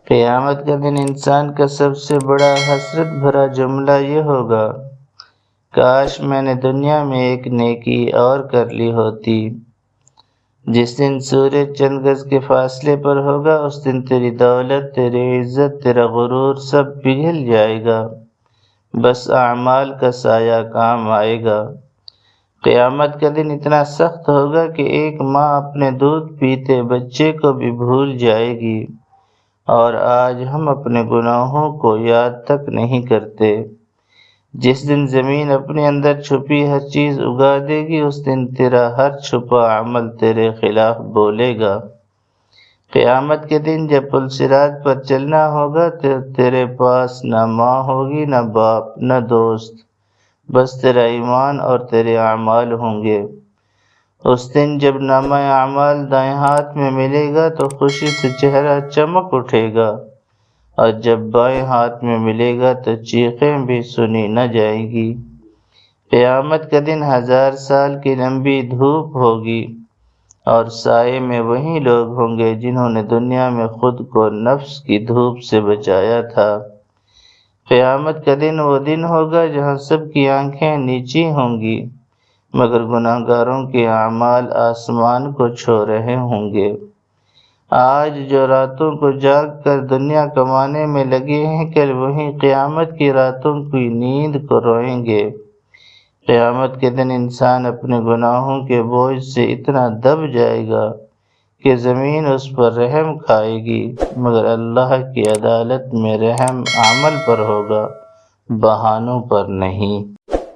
قیامت کا دن انسان کا سب سے بڑا حسرت بھرا جملہ یہ ہوگا، کاش میں نے دنیا میں ایک نیکی اور کر لی ہوتی۔ جس دن سورج چند گز کے فاصلے پر ہوگا، اس دن تیری دولت، تیری عزت، تیرا غرور سب پگھل جائے گا، بس اعمال کا سایہ کام آئے گا۔ قیامت کا دن اتنا سخت ہوگا کہ ایک ماں اپنے دودھ پیتے بچے کو بھی بھول جائے گی، اور آج ہم اپنے گناہوں کو یاد تک نہیں کرتے۔ جس دن زمین اپنے اندر چھپی ہر چیز اگا دے گی، اس دن تیرا ہر چھپا عمل تیرے خلاف بولے گا۔ قیامت کے دن جب پل صراط پر چلنا ہوگا تو تیرے پاس نہ ماں ہوگی، نہ باپ، نہ دوست، بس تیرا ایمان اور تیرے اعمال ہوں گے۔ اس دن جب نامہ اعمال دائیں ہاتھ میں ملے گا تو خوشی سے چہرہ چمک اٹھے گا، اور جب بائیں ہاتھ میں ملے گا تو چیخیں بھی سنی نہ جائیں گی۔ قیامت کا دن 1000 سال کی لمبی دھوپ ہوگی، اور سائے میں وہی لوگ ہوں گے جنہوں نے دنیا میں خود کو نفس کی دھوپ سے بچایا تھا۔ قیامت کا دن وہ دن ہوگا جہاں سب کی آنکھیں نیچی ہوں گی، مگر گناہگاروں کے اعمال آسمان کو چھو رہے ہوں گے۔ آج جو راتوں کو جاگ کر دنیا کمانے میں لگے ہیں، کل وہیں قیامت کی راتوں کی نیند کو روئیں گے۔ قیامت کے دن انسان اپنے گناہوں کے بوجھ سے اتنا دب جائے گا کہ زمین اس پر رحم کھائے گی، مگر اللہ کی عدالت میں رحم عمل پر ہوگا، بہانوں پر نہیں۔